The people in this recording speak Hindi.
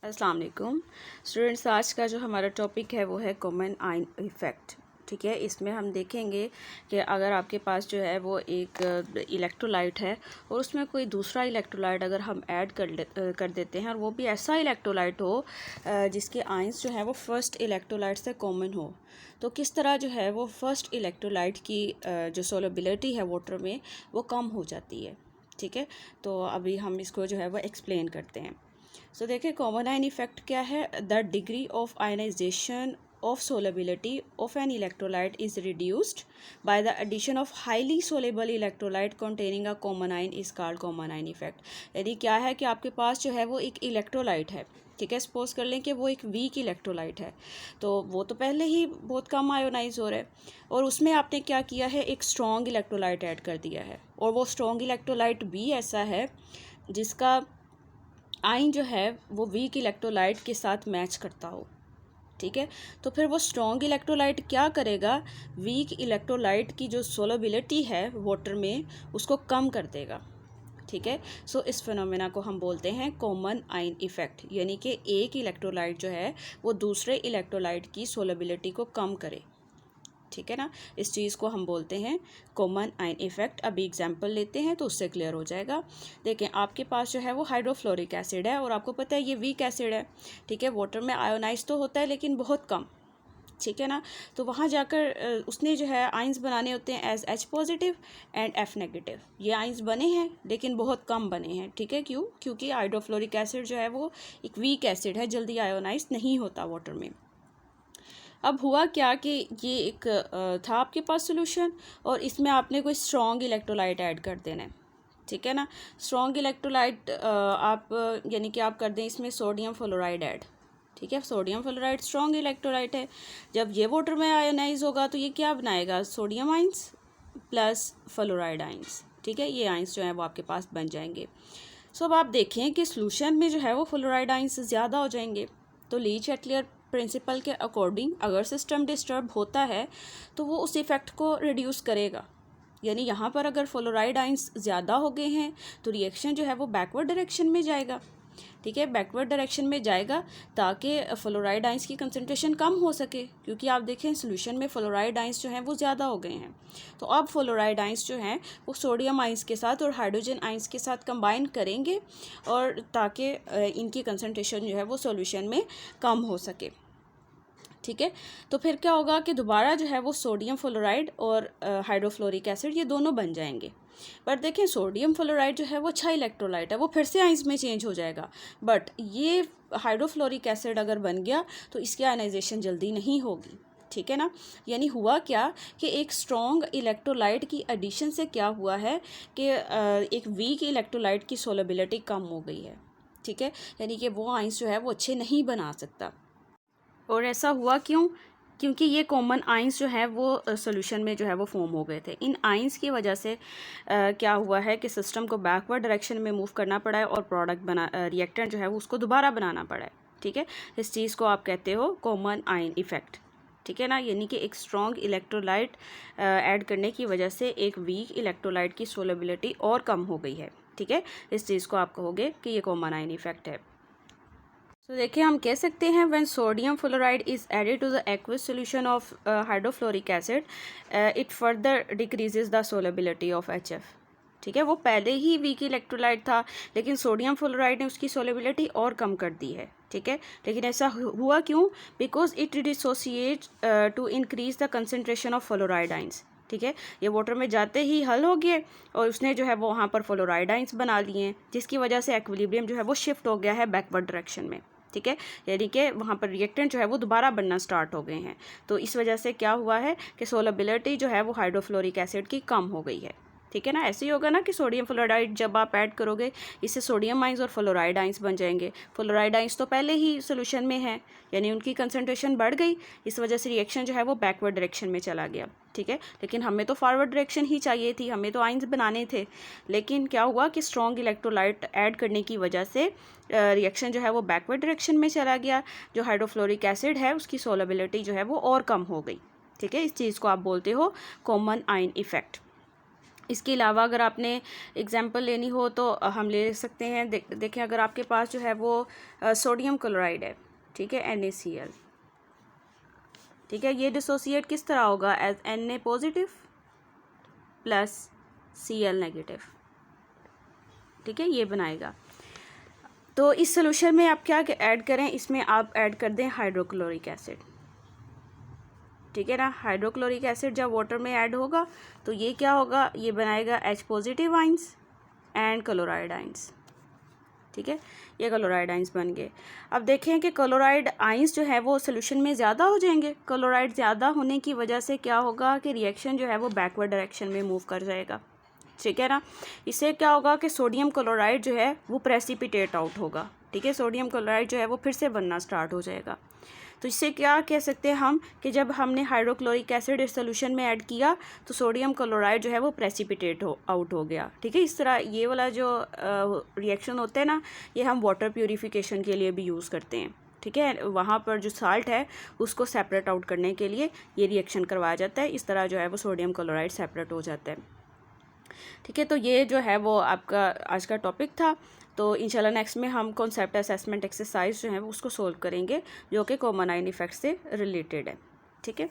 अस्सलाम वालेकुम स्टूडेंट्स। आज का जो हमारा टॉपिक है वो है कॉमन आयन इफ़ेक्ट। ठीक है, इसमें हम देखेंगे कि अगर आपके पास जो है वो एक इलेक्ट्रोलाइट है और उसमें कोई दूसरा इलेक्ट्रोलाइट अगर हम ऐड कर देते हैं और वो भी ऐसा इलेक्ट्रोलाइट हो जिसके आयंस जो है वो फर्स्ट इलेक्ट्रोलाइट से कॉमन हो, तो किस तरह जो है वो फर्स्ट इलेक्ट्रोलाइट की जो सोलबिलिटी है वाटर में वो कम हो जाती है। ठीक है, तो अभी हम इसको जो है वो एक्सप्लेन करते हैं। सो देखिए, कॉमन आयन इफेक्ट क्या है। The degree of ionization of solubility of an electrolyte is reduced by the addition of highly soluble electrolyte containing a common ion is called common ion effect। यानी क्या है कि आपके पास जो है वो एक इलेक्ट्रोलाइट है, ठीक है, सपोज कर लें कि वो एक वीक इलेक्ट्रोलाइट है, तो वो तो पहले ही बहुत कम आयोनाइज हो रहा है और उसमें आपने क्या किया है, एक स्ट्रॉन्ग इलेक्ट्रोलाइट ऐड कर दिया है और वो स्ट्रॉन्ग इलेक्ट्रोलाइट भी ऐसा है जिसका आयन जो है वो वीक इलेक्ट्रोलाइट के साथ मैच करता हो। ठीक है, तो फिर वो स्ट्रॉन्ग इलेक्ट्रोलाइट क्या करेगा, वीक इलेक्ट्रोलाइट की जो सोलबिलिटी है वाटर में उसको कम कर देगा। ठीक है, सो इस फिनोमेना को हम बोलते हैं कॉमन आयन इफेक्ट, यानी कि एक इलेक्ट्रोलाइट जो है वो दूसरे इलेक्ट्रोलाइट की सोलबिलिटी को कम करे। ठीक है ना, इस चीज़ को हम बोलते हैं कॉमन आयन इफेक्ट। अभी एग्जांपल लेते हैं तो उससे क्लियर हो जाएगा। देखें, आपके पास जो है वो हाइड्रोफ्लोरिक एसिड है और आपको पता है ये वीक एसिड है। ठीक है, वाटर में आयोनाइज तो होता है लेकिन बहुत कम। ठीक है ना, तो वहाँ जाकर उसने जो है आइंस बनाने होते हैं as H positive and F negative. ये आइंस बने हैं लेकिन बहुत कम बने हैं। ठीक है, क्यों? क्योंकि हाइड्रोफ्लोरिक एसिड जो है वो एक वीक एसिड है, जल्दी आयोनाइज नहीं होता वाटर में। अब हुआ क्या कि ये एक था आपके पास सोल्यूशन और इसमें आपने कोई स्ट्रॉन्ग इलेक्ट्रोलाइट ऐड कर देना है। ठीक है ना, स्ट्रॉन्ग इलेक्ट्रोलाइट आप यानी कि आप कर दें इसमें सोडियम फ्लोराइड ऐड। ठीक है, सोडियम फ्लोराइड स्ट्रॉन्ग इलेक्ट्रोलाइट है। जब ये वाटर में आयोनाइज होगा तो ये क्या बनाएगा, sodium ions plus fluoride ions. ठीक है, ये आइंस जो है वो आपके पास बन जाएंगे। सो अब आप देखें कि सोल्यूशन में जो है वो फ्लोराइड आइंस ज़्यादा हो जाएंगे। तो लीच-एटलियर प्रिंसिपल के अकॉर्डिंग अगर सिस्टम डिस्टर्ब होता है तो वो उस इफ़ेक्ट को रिड्यूस करेगा। यानी यहाँ पर अगर फ्लोराइड आइंस ज़्यादा हो गए हैं तो रिएक्शन जो है वो बैकवर्ड डायरेक्शन में जाएगा। ठीक है, बैकवर्ड डायरेक्शन में जाएगा ताकि फ्लोराइड आइंस की कंसनट्रेशन कम हो सके, क्योंकि आप देखें सोल्यूशन में फ्लोराइड आइंस जो हैं वो ज़्यादा हो गए हैं। तो अब फ्लोराइड आइंस जो हैं वो सोडियम आइंस के साथ और हाइड्रोजन आइंस के साथ कंबाइन करेंगे और ताकि इनकी कंसनट्रेशन जो है वो सोल्यूशन में कम हो सके। ठीक है, तो फिर क्या होगा कि दोबारा जो है वो सोडियम फ्लोराइड और हाइड्रोफ्लोरिक एसिड ये दोनों बन जाएंगे। पर देखें, सोडियम फ्लोराइड जो है वो अच्छा इलेक्ट्रोलाइट है, वो फिर से आइंस में चेंज हो जाएगा। बट ये हाइड्रोफ्लोरिक एसिड अगर बन गया तो इसकी आयनाइजेशन जल्दी नहीं होगी। ठीक है ना, यानी हुआ क्या कि एक स्ट्रॉन्ग इलेक्ट्रोलाइट की एडिशन से क्या हुआ है कि एक वीक इलेक्ट्रोलाइट की सोलबिलिटी कम हो गई है। ठीक है, यानी कि वो आइंस जो है वो अच्छे नहीं बना सकता। और ऐसा हुआ क्यों? क्योंकि ये कॉमन आइंस जो है वो सोल्यूशन में जो है वो फॉर्म हो गए थे। इन आइंस की वजह से क्या हुआ है कि सिस्टम को बैकवर्ड डायरेक्शन में मूव करना पड़ा है और प्रोडक्ट रिएक्टेंट जो है वो उसको दोबारा बनाना पड़ा है। ठीक है, इस चीज़ को आप कहते हो कॉमन आयन इफ़ेक्ट। ठीक है ना, यानी कि एक स्ट्रॉन्ग इलेक्ट्रोलाइट ऐड करने की वजह से एक वीक इलेक्ट्रोलाइट की सोलबिलिटी और कम हो गई है। ठीक है, इस चीज़ को आप कहोगे कि ये कॉमन आयन इफ़ेक्ट है। तो देखिए, हम कह सकते हैं when sodium fluoride is added to the aqueous solution of hydrofluoric acid it further decreases the solubility of HF। ठीक है, वो पहले ही वीक इलेक्ट्रोलाइट था लेकिन सोडियम फ्लोराइड ने उसकी सोलेबिलिटी और कम कर दी है। ठीक है, लेकिन ऐसा हुआ क्यों? Because it dissociate to increase the concentration of fluoride ions. ठीक है, ये वाटर में जाते ही हल हो गए और उसने जो है वो वहाँ पर फ्लोराइड आइंस बना लिए हैं, जिसकी वजह से एक्विलिब्रियम जो है वो शिफ्ट हो गया है बैकवर्ड डायरेक्शन में। ठीक है, यानी कि वहाँ पर रिएक्टेंट जो है वो दोबारा बनना स्टार्ट हो गए हैं। तो इस वजह से क्या हुआ है कि सोलबिलिटी जो है वो हाइड्रोफ्लोरिक एसिड की कम हो गई है। ठीक है ना, ऐसे ही होगा ना कि सोडियम फ्लोराइड जब आप ऐड करोगे इससे सोडियम आइंस और फ्लोराइड आइंस बन जाएंगे। फ्लोराइड आइंस तो पहले ही सोल्यूशन में है, यानी उनकी कंसनट्रेशन बढ़ गई, इस वजह से रिएक्शन जो है वो बैकवर्ड डायरेक्शन में चला गया। ठीक है, लेकिन हमें तो फॉरवर्ड डायरेक्शन ही चाहिए थी, हमें तो आइंस बनाने थे। लेकिन क्या हुआ कि स्ट्रॉन्ग इलेक्ट्रोलाइट ऐड करने की वजह से रिएक्शन जो है वो बैकवर्ड डायरेक्शन में चला गया। जो हाइड्रोफ्लोरिक एसिड है उसकी सोलबिलिटी जो है वो और कम हो गई। ठीक है, इस चीज़ को आप बोलते हो कॉमन आयन इफ़ेक्ट। इसके अलावा अगर आपने एग्जांपल लेनी हो तो हम ले सकते हैं। देखें अगर आपके पास जो है वो सोडियम क्लोराइड है, ठीक है, NaCl, ठीक है, ये डिसोसिएट किस तरह होगा, as Na positive plus Cl negative, ठीक है, ये बनाएगा। तो इस सोल्यूशन में आप क्या ऐड करें, इसमें आप ऐड कर दें हाइड्रोक्लोरिक एसिड, ठीक है ना। हाइड्रोक्लोरिक एसिड जब वाटर में ऐड होगा तो ये क्या होगा, ये बनाएगा H positive ions and chloride ions, ठीक है, ये क्लोराइड आइंस बन गए। अब देखें कि क्लोराइड आइंस जो है वो सोल्यूशन में ज़्यादा हो जाएंगे। क्लोराइड ज़्यादा होने की वजह से क्या होगा कि रिएक्शन जो है वो बैकवर्ड डायरेक्शन में मूव कर जाएगा, ठीक है ना। इससे क्या होगा कि सोडियम क्लोराइड जो है वो प्रेसिपिटेट आउट होगा, ठीक है, सोडियम क्लोराइड जो है वो फिर से बनना स्टार्ट हो जाएगा। तो इससे क्या कह सकते हैं हम कि जब हमने हाइड्रोक्लोरिक एसिड इस सोल्यूशन में ऐड किया तो सोडियम क्लोराइड जो है वो प्रेसिपिटेट आउट हो गया, ठीक है। इस तरह ये वाला जो रिएक्शन होते हैं ना, ये हम वाटर प्यूरिफिकेशन के लिए भी यूज़ करते हैं, ठीक है। वहाँ पर जो साल्ट है उसको सेपरेट आउट करने के लिए ये रिएक्शन करवाया जाता है। इस तरह जो है वो सोडियम क्लोराइड सेपरेट हो जाता है, ठीक है। तो ये जो है वो आपका आज का टॉपिक था। तो इंशाल्लाह नेक्स्ट में हम कॉन्सेप्ट असेसमेंट एक्सरसाइज जो है वो उसको सोल्व करेंगे, जो कि कॉमन आइन इफेक्ट से रिलेटेड है, ठीक है।